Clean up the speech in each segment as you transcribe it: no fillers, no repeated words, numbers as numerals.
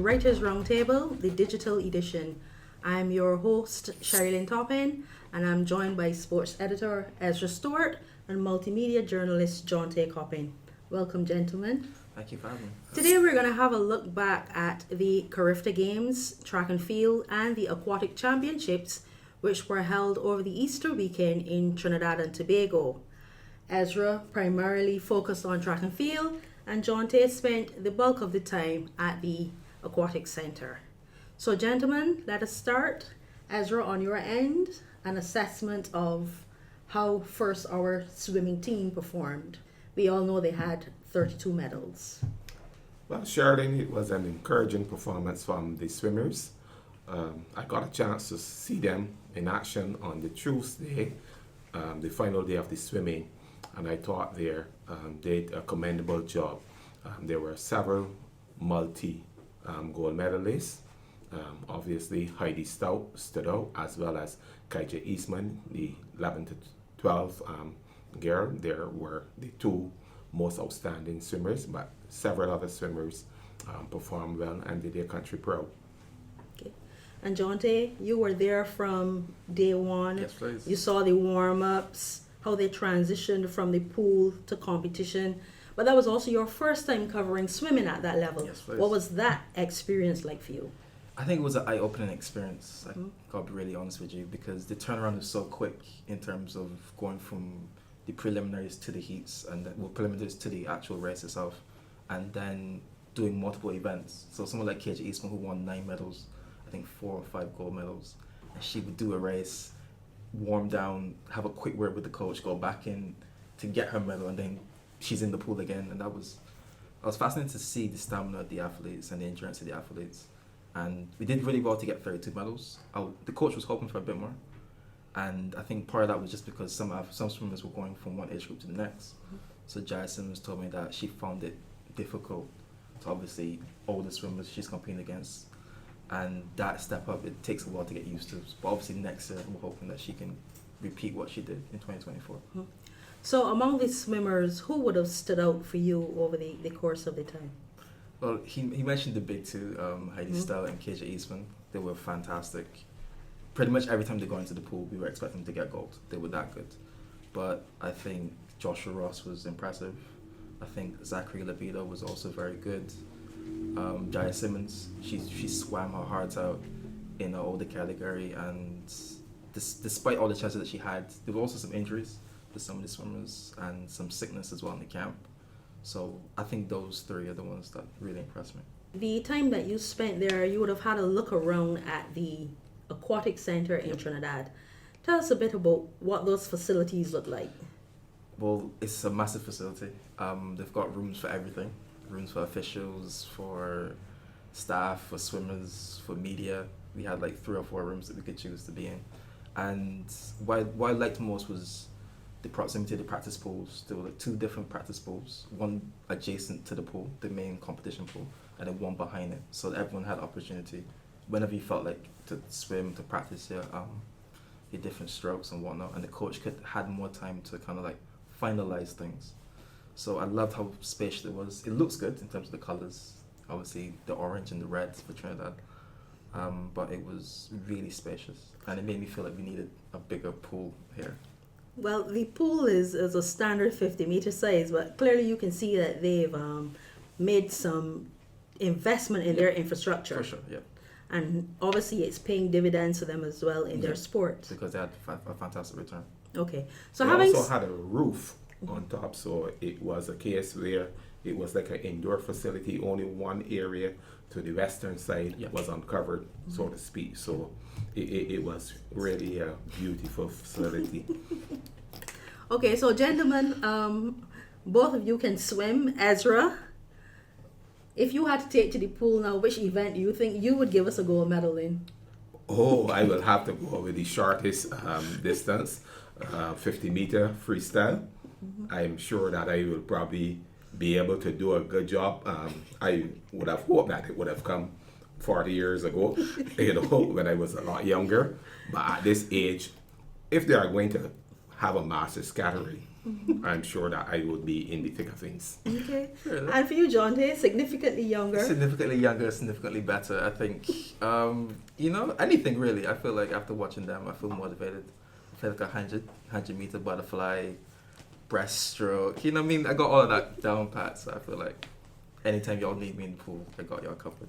Writers Roundtable, the digital edition. I'm your host, Sherrylyn Toppin, and I'm joined by sports editor Ezra Stuart and multimedia journalist Jonteau Coppin. Welcome, gentlemen. Thank you for having me. Today we're going to have a look back at the CARIFTA Games, track and field, and the aquatic championships, which were held over the Easter weekend in Trinidad and Tobago. Ezra primarily focused on track and field, and Jonteau spent the bulk of the time at the aquatic centre. So gentlemen, let us start. Ezra, on your end, an assessment of how first our swimming team performed. We all know they had 32 medals. Well, Sherrylyn, it was an encouraging performance from the swimmers. I got a chance to see them in action on the Tuesday, the final day of the swimming, and I thought they did a commendable job. There were several gold medalists. Obviously, Heidi Stout stood out, as well as Kaija Eastman, the 11 to 12 girl. There were the two most outstanding swimmers, but several other swimmers performed well and did their country proud. Okay. And Jonteau, you were there from day one. Yes, please. You saw the warm-ups, how they transitioned from the pool to competition. But that was also your first time covering swimming at that level. Yes, please. What was that experience like for you? I think it was an eye-opening experience. I gotta be really honest with you, because the turnaround was so quick in terms of going from the preliminaries to the heats and preliminaries to the actual race itself, and then doing multiple events. So someone like Kaija Eastman, who won 9 medals, I think 4 or 5 gold medals, and she would do a race, warm down, have a quick word with the coach, go back in to get her medal, and then she's in the pool again. And I was fascinated to see the stamina of the athletes and the endurance of the athletes. And we did really well to get 32 medals. The coach was hoping for a bit more. And I think part of that was just because some swimmers were going from one age group to the next. So Jai Simmons told me that she found it difficult to obviously older swimmers she's competing against. And that step up, it takes a while to get used to. But obviously next year, we're hoping that she can repeat what she did in 2024. Mm-hmm. So among the swimmers, who would have stood out for you over the course of the time? Well, he mentioned the big two, Heidi Stout and Kaija Eastman. They were fantastic. Pretty much every time they go into the pool, we were expecting to get gold. They were that good. But I think Joshua Ross was impressive. I think Zachary Libido was also very good. Jaya Simmons, she swam her heart out in the older category, and despite all the chances that she had, there were also some injuries to some of the swimmers and some sickness as well in the camp. So I think those three are the ones that really impressed me. The time that you spent there, you would have had a look around at the aquatic center in Trinidad. Tell us a bit about what those facilities look like. Well, it's a massive facility. They've got rooms for everything. Rooms for officials, for staff, for swimmers, for media. We had like 3 or 4 rooms that we could choose to be in. And what I liked most was the proximity to the practice pools. There were like 2 different practice pools, one adjacent to the pool, the main competition pool, and then one behind it. So that everyone had opportunity, whenever you felt like to swim, to practice your different strokes and whatnot. And the coach had more time to kind of like finalize things. So I loved how spacious it was. It looks good in terms of the colors, obviously the orange and the red for Trinidad. But it was really spacious, and it made me feel like we needed a bigger pool here. Well, the pool is a standard 50-meter size, but clearly you can see that they've made some investment in their infrastructure. For sure, yeah. And obviously it's paying dividends to them as well in their sport. Because they had a fantastic return. Okay. So they also had a roof on top, so it was a case where it was like an indoor facility. Only one area to the western side was uncovered, so to speak. So it was really a beautiful facility. Okay, so gentlemen, both of you can swim. Ezra, if you had to take to the pool now, which event do you think you would give us a gold medal in? Oh, I will have to go with the shortest distance, 50-meter freestyle. I'm sure that I will probably be able to do a good job. I would have hoped that it would have come 40 years ago, when I was a lot younger. But at this age, if they are going to have a master's category, I'm sure that I would be in the thick of things. Okay. Really? And for you, Jonteau, significantly younger. Significantly younger, significantly better. I think, anything really. I feel like after watching them, I feel motivated. I feel like 100 meter butterfly, breaststroke. You know what I mean? I got all of that down pat, so I feel like anytime y'all need me in the pool, I got y'all covered.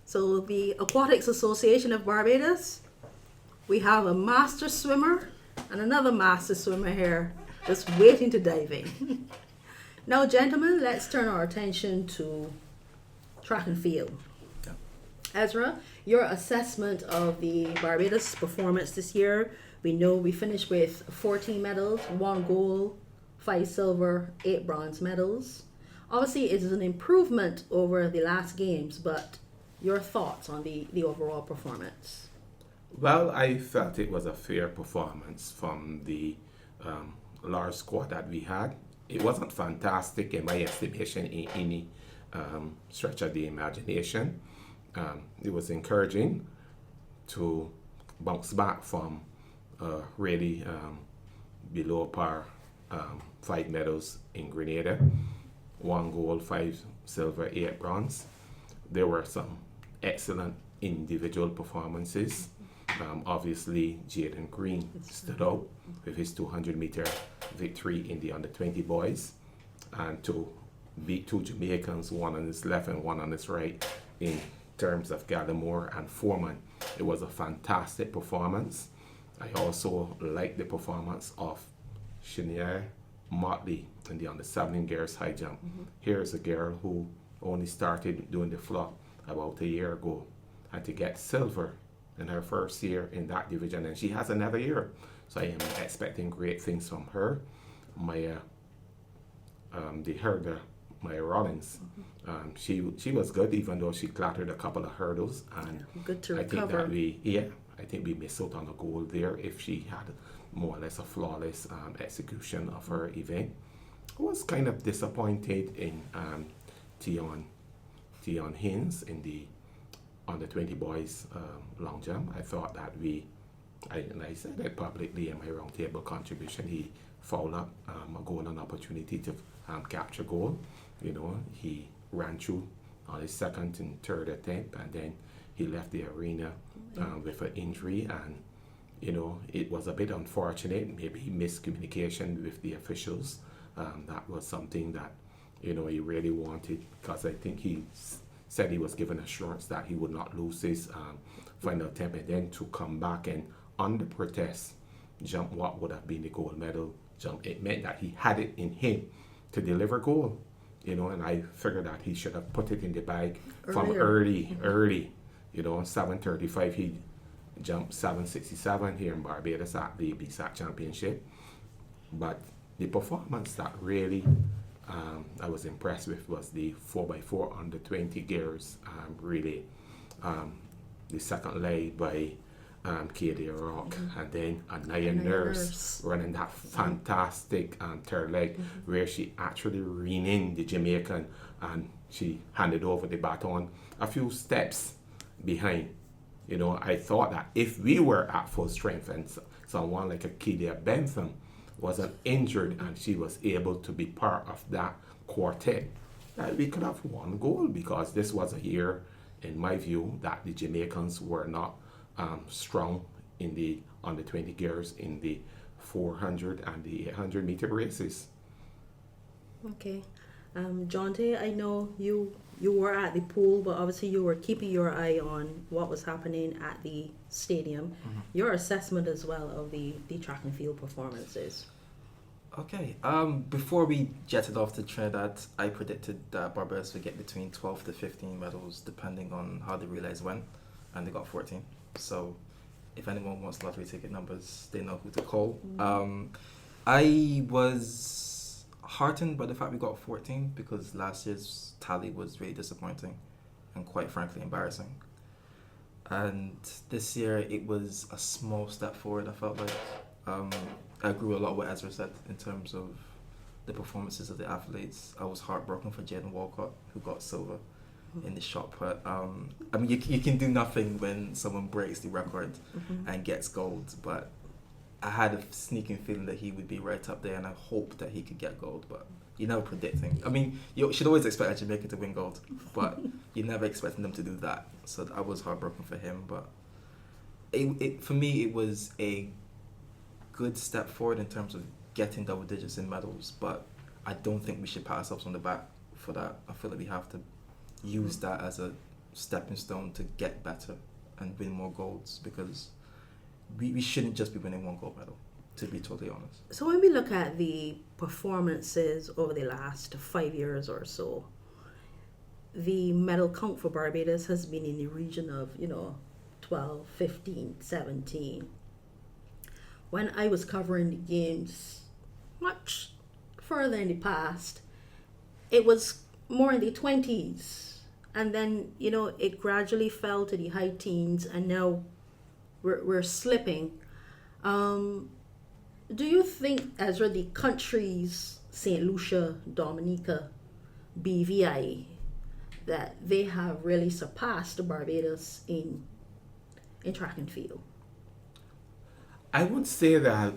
So the Aquatics Association of Barbados, we have a master swimmer and another master swimmer here just waiting to dive in. Now, gentlemen, let's turn our attention to track and field. Yeah. Ezra, your assessment of the Barbados performance this year. We know we finished with 14 medals, 1 gold, 5 silver, 8 bronze medals. Obviously, it is an improvement over the last games, but your thoughts on the overall performance? Well, I felt it was a fair performance from the large squad that we had. It wasn't fantastic in my estimation in any stretch of the imagination. It was encouraging to bounce back from really below par 5 medals in Grenada, 1 gold, 5 silver, 8 bronze. There were some excellent individual performances. Obviously, Jaden Green stood out with his 200-meter victory in the under-20 boys, and to beat 2 Jamaicans, one on his left and one on his right, in terms of Gallimore and Foreman. It was a fantastic performance. I also liked the performance of Shania Motley in the under-17 girls high jump. Here's a girl who only started doing the flop about a year ago, and to get silver in her first year in that division, and she has another year, so I am expecting great things from her. Maya Rollins, she was good, even though she clattered a couple of hurdles, and good to I think recover. that I think we missed out on a goal there if she had more or less a flawless execution of her event. I was kind of disappointed in Tion Haynes in the under 20 boys long jump. I thought that I said that publicly in my roundtable contribution, he fouled up a golden opportunity to capture goal. He ran through on his second and third attempt, and then he left the arena with an injury, and it was a bit unfortunate. Maybe miscommunication with the officials. That was something that he really wanted, because I think he said he was given assurance that he would not lose his final attempt, and then to come back and under protest jump what would have been the gold medal jump. It meant that he had it in him to deliver gold, and I figured that he should have put it in the bag from early. 7:35 he jumped 7:67 here in Barbados at the BSAC Championship. But the performance that really I was impressed with was the 4x4 under 20 gears relay. The second leg by Katie Rock, and then Anaya Nurse running that fantastic third leg where she actually reined in the Jamaican, and she handed over the baton a few steps behind. I thought that if we were at full strength and someone like a Kedia Bentham wasn't injured and she was able to be part of that quartet, that we could have won gold, because this was a year, in my view, that the Jamaicans were not strong in the under 20 gears in the 400 and the 800 meter races. Okay. Jonteau, I know you were at the pool, but obviously you were keeping your eye on what was happening at the stadium. Your assessment as well of the track and field performances. Okay. Before we jetted off to Trinidad, I predicted that Barbados would get between 12 to 15 medals, depending on how the relays went, and they got 14. So, if anyone wants lottery ticket numbers, they know who to call. I was heartened by the fact we got 14, because last year's tally was really disappointing and quite frankly embarrassing. And this year it was a small step forward. I felt like I agree with a lot of what Ezra said in terms of the performances of the athletes. I was heartbroken for Jaden Walcott, who got silver in the shot put. I mean, you can do nothing when someone breaks the record and gets gold, but I had a sneaking feeling that he would be right up there, and I hoped that he could get gold, but you never predict things. I mean, you should always expect a Jamaican to win gold, but you never expecting them to do that. So I was heartbroken for him, but for me, it was a good step forward in terms of getting double digits in medals, but I don't think we should pat ourselves on the back for that. I feel like we have to use that as a stepping stone to get better and win more golds, because we shouldn't just be winning one gold medal, to be totally honest. So when we look at the performances over the last 5 years or so, the medal count for Barbados has been in the region of, 12, 15, 17. When I was covering the games much further in the past, it was more in the 20s. And then, it gradually fell to the high teens, and now we're slipping. Do you think, Ezra, the countries, St. Lucia, Dominica, BVI, that they have really surpassed Barbados in track and field? I would say that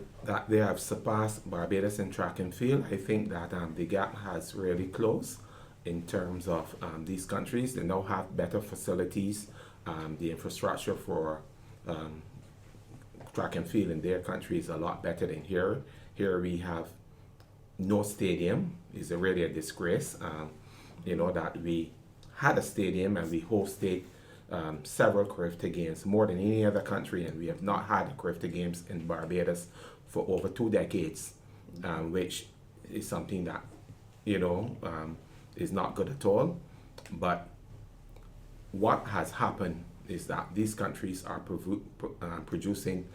they have surpassed Barbados in track and field. I think that the gap has really closed in terms of these countries. They now have better facilities. The infrastructure for track and field in their country is a lot better than here. Here we have no stadium. It's really a disgrace. That we had a stadium and we hosted several CARIFTA games, more than any other country, and we have not had CARIFTA games in Barbados for over 2 decades, which is something that is not good at all. But what has happened is that these countries are producing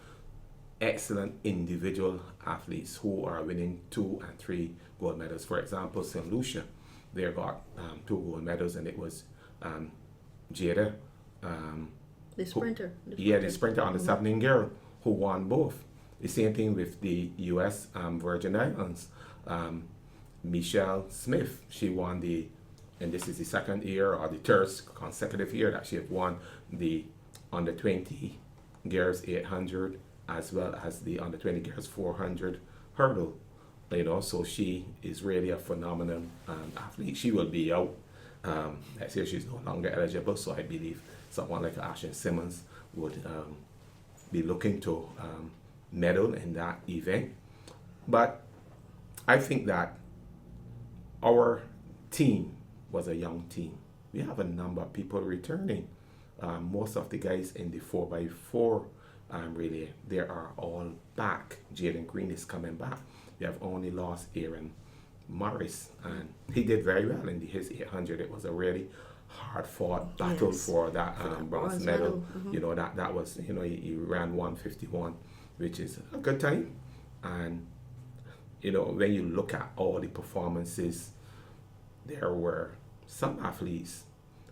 excellent individual athletes who are winning 2 and 3 gold medals. For example, St. Lucia, they got 2 gold medals, and it was Jada. The sprinter. The sprinter on the 7 girl who won both. The same thing with the U.S. Virgin Islands. Michelle Smith, she won and this is the second year or the third consecutive year that she have won the under 20 girls 800 as well as the under 20 girls 400 hurdle. So she is really a phenomenal athlete. She will be out next year. She's no longer eligible, so I believe someone like Ashton Simmons would be looking to medal in that event. But I think that our team was a young team. We have a number of people returning. Most of the guys in the 4x4 relay, they are all back. Jaden Green is coming back. We have only lost Aaron Morris, and he did very well in his 800. It was a really hard-fought battle for that bronze medal. Mm-hmm. That was, he ran 151, which is a good time. And, when you look at all the performances, there were some athletes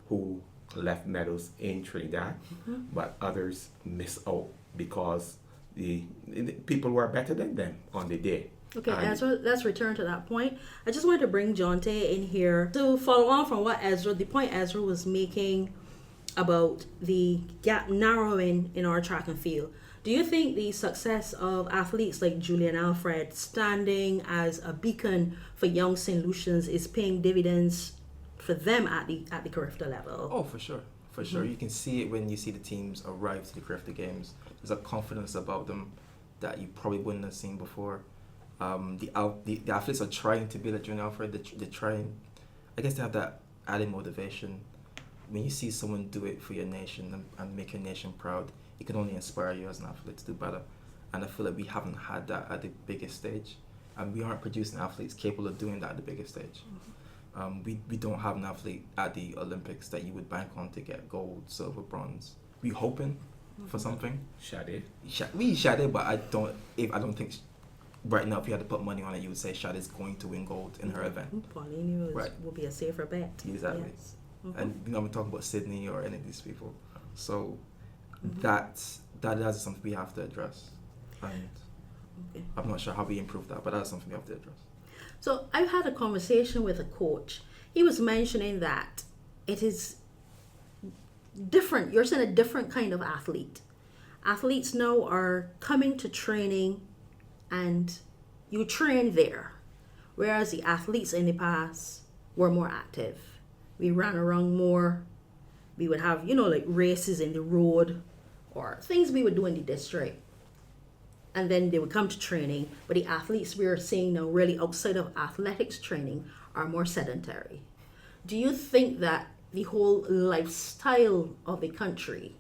who left medals in Trinidad, but others missed out because the people were better than them on the day. Okay, Ezra, let's return to that point. I just wanted to bring Jonteau in here to follow on from the point Ezra was making about the gap narrowing in our track and field. Do you think the success of athletes like Julian Alfred standing as a beacon for young St. Lucians is paying dividends for them at the CARIFTA level? Oh, for sure. For sure. You can see it when you see the teams arrive to the CARIFTA games. There's a confidence about them that you probably wouldn't have seen before. The athletes are trying to be like Julian Alfred. They're trying. I guess they have that added motivation. When you see someone do it for your nation and make your nation proud, it can only inspire you as an athlete to do better. And I feel like we haven't had that at the biggest stage. And we aren't producing athletes capable of doing that at the biggest stage. We don't have an athlete at the Olympics that you would bank on to get gold, silver, bronze. We're hoping for something. Shade, but I don't think right now if you had to put money on it, you would say Shade's going to win gold in her event. Pauline will be a safer bet. Exactly. Yes. And we're talking about Sydney or any of these people. So that is something we have to address. And I'm not sure how we improve that, but that's something we have to address. So I had a conversation with a coach. He was mentioning that it is different. You're saying a different kind of athlete. Athletes now are coming to training and you train there. Whereas the athletes in the past were more active. We ran around more. We would have, like races in the road or things we would do in the district. And then they would come to training. But the athletes we are seeing now, really outside of athletics training, are more sedentary. Do you think that the whole lifestyle of the country,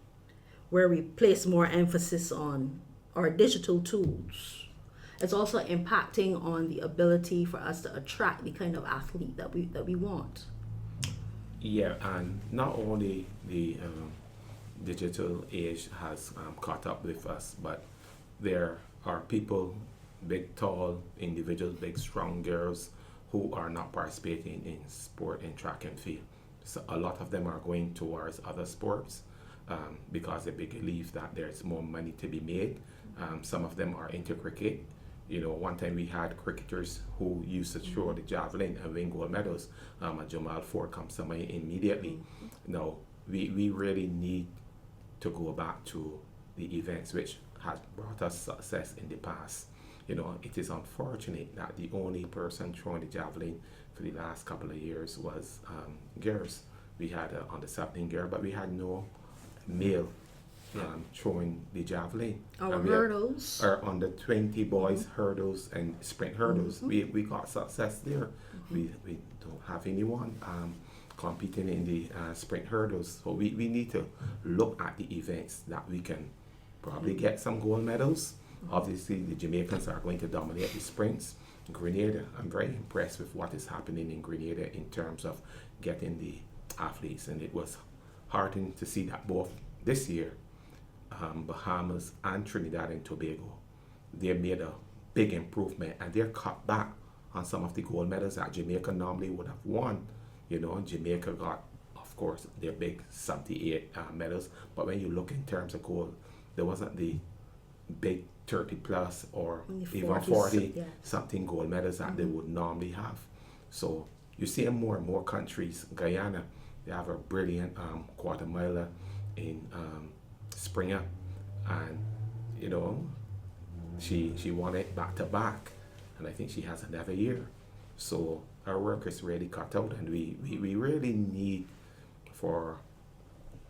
where we place more emphasis on our digital tools, is also impacting on the ability for us to attract the kind of athlete that we want? Yeah, and not only the digital age has caught up with us, but there are people, big, tall individuals, big, strong girls, who are not participating in sport in track and field. So a lot of them are going towards other sports because they believe that there's more money to be made. Some of them are into cricket. One time we had cricketers who used to throw the javelin and win gold medals. Jamal Ford comes to mind immediately. Now, we really need to go back to the events which has brought us success in the past. It is unfortunate that the only person throwing the javelin for the last couple of years was girls. We had on the 17 girl, but we had no male throwing the javelin. Our hurdles. Our under 20 boys hurdles and sprint hurdles. We got success there. We don't have anyone competing in the sprint hurdles. So we need to look at the events that we can probably get some gold medals. Obviously, the Jamaicans are going to dominate the sprints. Grenada, I'm very impressed with what is happening in Grenada in terms of getting the athletes, and it was heartening to see that both this year, Bahamas and Trinidad and Tobago, they made a big improvement, and they're cut back on some of the gold medals that Jamaica normally would have won. Jamaica got, of course, their big 78 medals, but when you look in terms of gold, there wasn't the big 30 plus or even 40 something gold medals that they would normally have. So you see in more and more countries. Guyana, they have a brilliant quarter miler in Springer, and she won it back to back, and I think she has another year. So our work is really cut out, and we really need for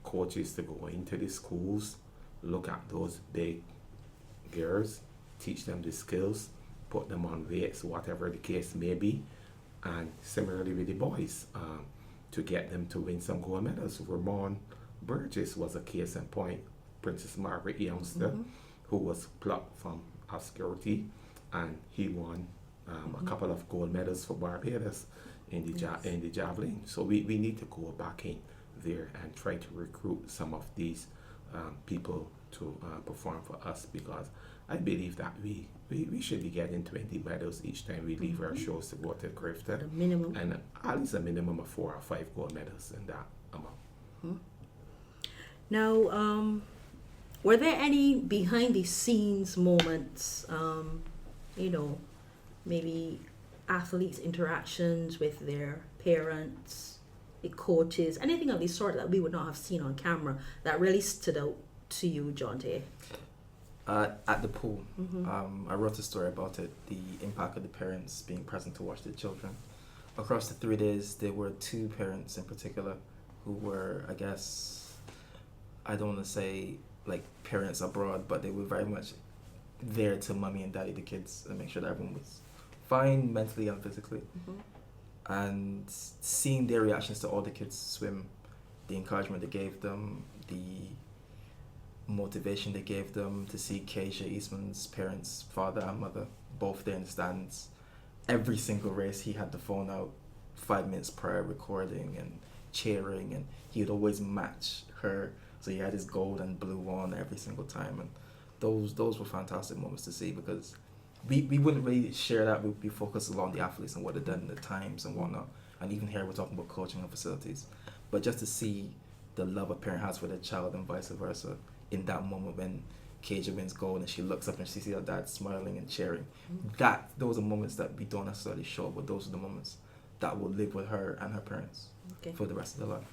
coaches to go into the schools, look at those big girls, teach them the skills, put them on weights, whatever the case may be, and similarly with the boys, to get them to win some gold medals. Ramon Burgess was a case in point. Princess Margaret youngster, who was plucked from obscurity, and he won a couple of gold medals for Barbados in the javelin. So we need to go back in there and try to recruit some of these people to perform for us, because I believe that we should be getting 20 medals each time we leave our shows to go to CARIFTA. The minimum. And at least a minimum of 4 or 5 gold medals in that amount. Now, were there any behind the scenes moments, maybe athletes' interactions with their parents, the coaches, anything of the sort that we would not have seen on camera that really stood out to you, Jonteau? At the pool, I wrote a story about it, the impact of the parents being present to watch their children. Across the 3 days, there were 2 parents in particular who were, I guess, I don't want to say like parents abroad, but they were very much there to mommy and daddy the kids and make sure that everyone was fine mentally and physically. And seeing their reactions to all the kids swim, the encouragement they gave them, the motivation they gave them, to see Keisha Eastman's parents, father and mother, both there in the stands. Every single race he had the phone out 5 minutes prior, recording and cheering, and he would always match her, so he had his gold and blue on every single time. And those were fantastic moments to see, because we wouldn't really share that. We'd be focused on the athletes and what they've done in the times and whatnot, and even here we're talking about coaching and facilities, but just to see the love a parent has for their child and vice versa in that moment when Keisha wins gold and she looks up and she sees her dad smiling and cheering. Those are moments that we don't necessarily show, but those are the moments that will live with her and her parents for the rest of their life.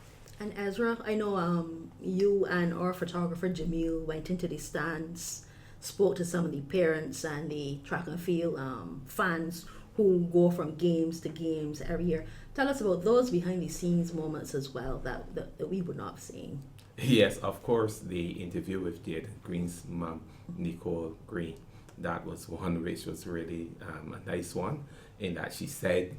And Ezra, I know you and our photographer Jamil went into the stands spoke to some of the parents and the track and field fans who go from games to games every year. Tell us about those behind the scenes moments as well that we would not have seen. Yes, of course, the interview with Jaden Green's mom, Nicole Green, that was one which was really a nice one, in that she said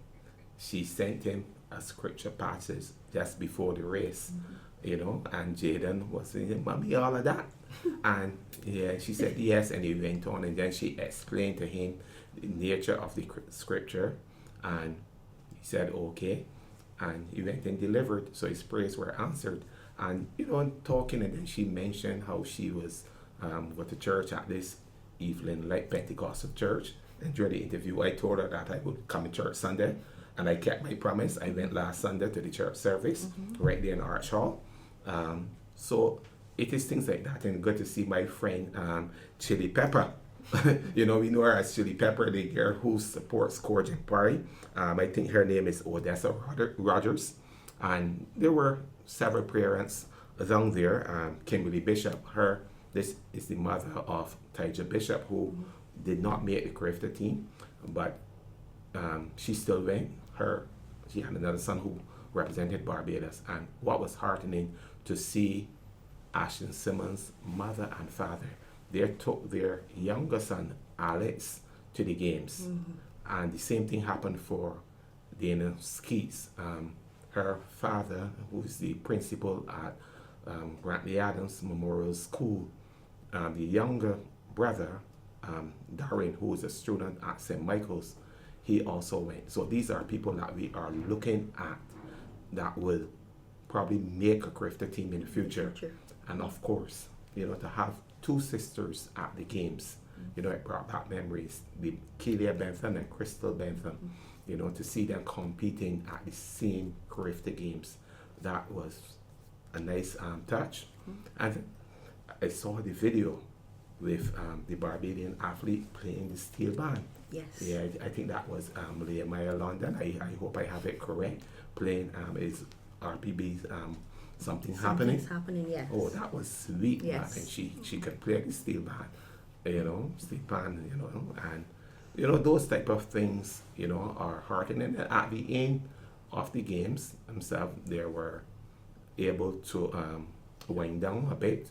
she sent him a scripture passage just before the race, and Jaden was saying, "Mommy, all of that?" And yeah, she said yes, and he went on, and then she explained to him the nature of the scripture, and he said okay, and he went and delivered, so his prayers were answered. And talking, and then she mentioned how she was with the church at this Evelyn Light Pentecostal church. And during the interview, I told her that I would come to church Sunday, and I kept my promise. I went last Sunday to the church service right there in Arch Hall. So it is things like that, and good to see my friend Chili Pepper. We know her as Chili Pepper, the girl who supports Coach and Parry. I think her name is Odessa Rogers, and there were several parents down there. Kimberly Bishop, this is the mother of Tyja Bishop, who did not make the CARIFTA team, but she still went. She had another son who represented Barbados, and what was heartening to see Ashton Simmons' mother and father, they took their younger son Alex to the games, and the same thing happened for Dana Skeets. Her father, who is the principal at Brantley Adams Memorial School, the younger brother, Darren, who is a student at St. Michael's, he also went. So these are people that we are looking at that will probably make a CARIFTA team in the future. And of course, to have two sisters at the games, it brought back memories. The Kelia Bentham and Crystal Bentham, to see them competing at the same CARIFTA games, that was a nice touch. And I saw the video with the Barbadian athlete playing the steel band. Yes. Yeah, I think that was Leah Meyer London. I hope I have it correct. Playing is RPB's Something's Happening. Something's Happening, yes. Oh, that was sweet. Yes. And she could play the steel band, steel band, and those type of things, are heartening. And at the end of the games themselves, they were able to wind down a bit,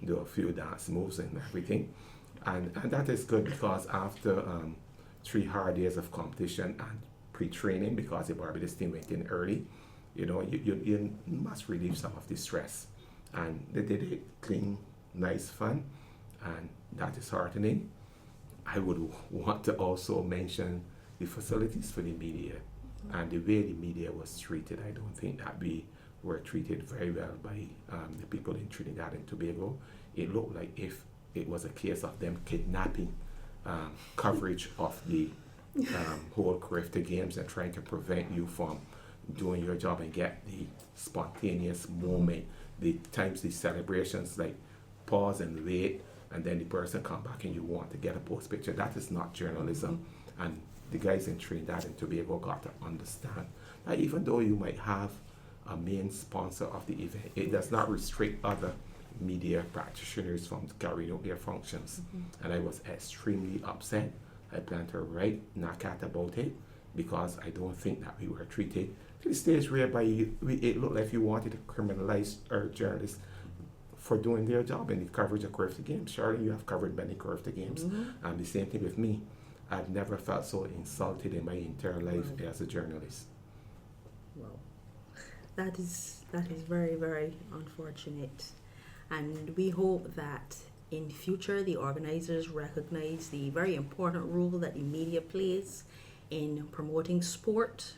do a few dance moves and everything. And that is good, because after 3 hard days of competition and pre-training, because the Barbados team went in early, you must relieve some of the stress. And they did it clean, nice, fun, and that is heartening. I would want to also mention the facilities for the media and the way the media was treated. I don't think that we were treated very well by the people in Trinidad and Tobago. It looked like if it was a case of them kidnapping coverage of the whole CARIFTA games and trying to prevent you from doing your job and get the spontaneous moment, the times, the celebrations, like pause and wait, and then the person come back and you want to get a post picture. That is not journalism. And the guys in Trinidad and Tobago got to understand that even though you might have a main sponsor of the event, it does not restrict other media practitioners from carrying out their functions. And I was extremely upset. I plan to write NACAT about it, because I don't think that we were treated to the stage whereby it looked like you wanted to criminalize our journalists for doing their job in the coverage of CARIFTA games. Sherrylyn, you have covered many CARIFTA games, and the same thing with me. I've never felt so insulted in my entire life as a journalist. Well, that is very, very unfortunate. And we hope that in future the organizers recognize the very important role that the media plays in promoting sport.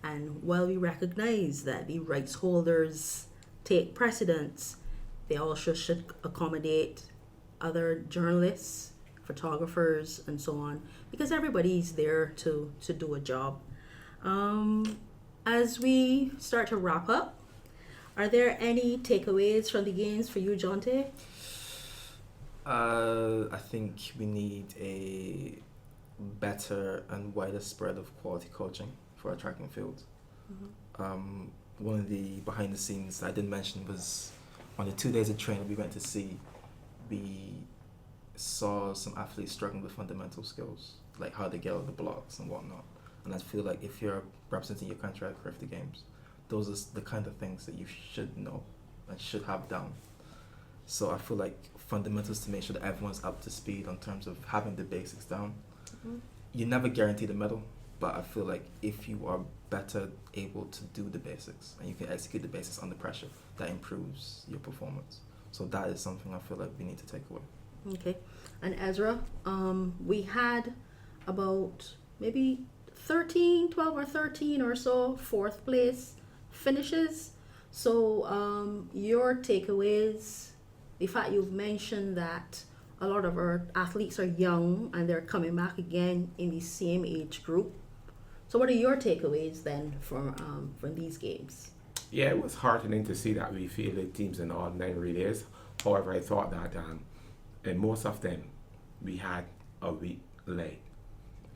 And while we recognize that the rights holders take precedence, they also should accommodate other journalists, photographers, and so on, because everybody's there to do a job. As we start to wrap up, are there any takeaways from the games for you, Jonteau? I think we need a better and wider spread of quality coaching for our track and field. One of the behind the scenes I didn't mention was on the 2 days of training we went to see, we saw some athletes struggling with fundamental skills, like how they get out the blocks and whatnot. And I feel like if you're representing your country at CARIFTA Games, those are the kind of things that you should know and should have down. So I feel like fundamentals to make sure that everyone's up to speed in terms of having the basics down. Mm-hmm. You never guarantee the medal, but I feel like if you are better able to do the basics and you can execute the basics under pressure, that improves your performance. So that is something I feel like we need to take away. Okay. And Ezra, we had about maybe 12 or 13 or so fourth place finishes. So your takeaways, the fact you've mentioned that a lot of our athletes are young and they're coming back again in the same age group. So what are your takeaways then from these games? Yeah, it was heartening to see that we fielded teams in all 9 relays. However, I thought that in most of them, we had a weak leg.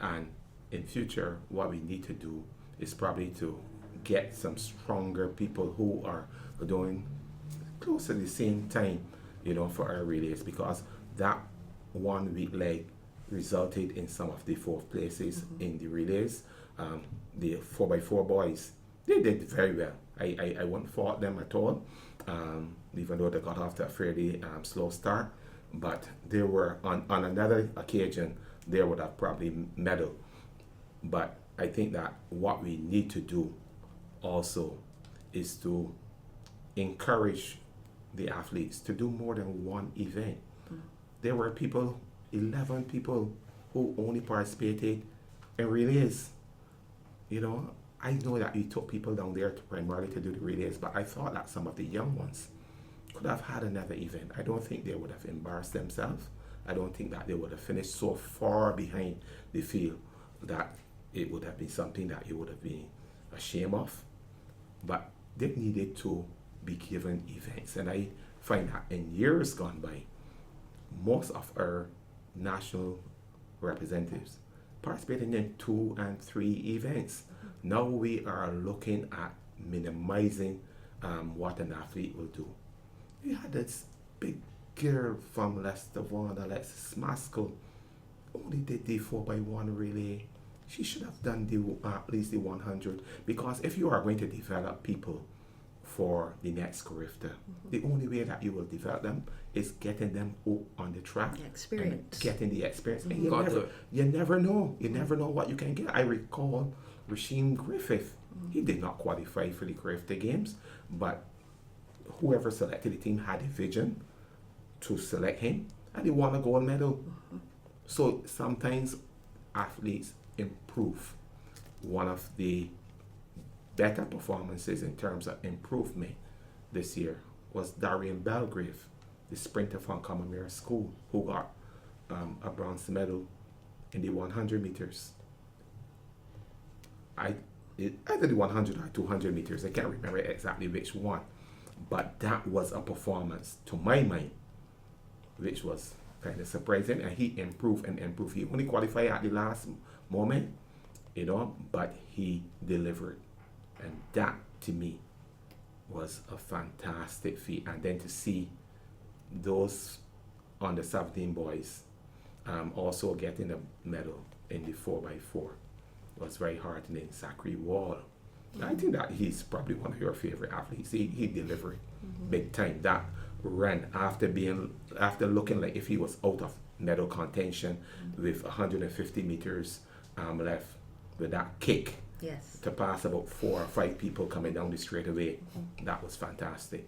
And in future, what we need to do is probably to get some stronger people who are doing close to the same time, for our relays, because that 1 weak leg resulted in some of the 4th places in the relays. The 4x4 boys, they did very well. I wouldn't fault them at all, even though they got off to a fairly slow start. But they were, on another occasion, they would have probably medaled. But I think that what we need to do also is to encourage the athletes to do more than one event. There were 11 people who only participated in relays. I know that you took people down there primarily to do the relays, but I thought that some of the young ones could have had another event. I don't think they would have embarrassed themselves. I don't think that they would have finished so far behind the field that it would have been something that you would have been ashamed of. But they needed to be given events. And I find that in years gone by, most of our national representatives participating in 2 and 3 events. Now we are looking at minimizing what an athlete will do. We had this big girl from Leicester Vaughan, Alexis Maskell, only did the 4x1 relay. She should have done at least the 100, because if you are going to develop people for the next CARIFTA, the only way that you will develop them is getting them on the track. Experience. Getting the experience. And you never know. You never know what you can get. I recall Rasheem Griffith. He did not qualify for the CARIFTA Games, but whoever selected the team had a vision to select him, and he won a gold medal. So sometimes athletes improve. One of the better performances in terms of improvement this year was Darian Belgrave, the sprinter from Commonwealth School, who got a bronze medal in the 100 meters. Either the 100 or 200 meters, I can't remember exactly which one, but that was a performance, to my mind, which was kind of surprising, and he improved and improved. He only qualified at the last moment, but he delivered. And that, to me, was a fantastic feat. And then to see those under 17 boys also getting a medal in the 4x4 was very heartening. Zachary Wall, I think that he's probably one of your favorite athletes. He delivered big time. That run after looking like if he was out of medal contention with 150 meters left, with that kick. Yes. To pass about 4 or 5 people coming down the straightaway. That was fantastic.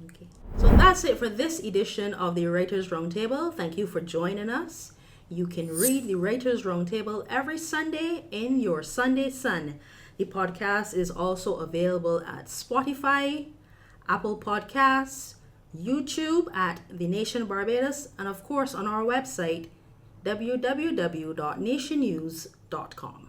Okay. So that's it for this edition of the Writers Roundtable. Thank you for joining us. You can read the Writers Roundtable every Sunday in your Sunday Sun. The podcast is also available at Spotify, Apple Podcasts, YouTube at The Nation Barbados, and of course on our website, www.nationnews.com.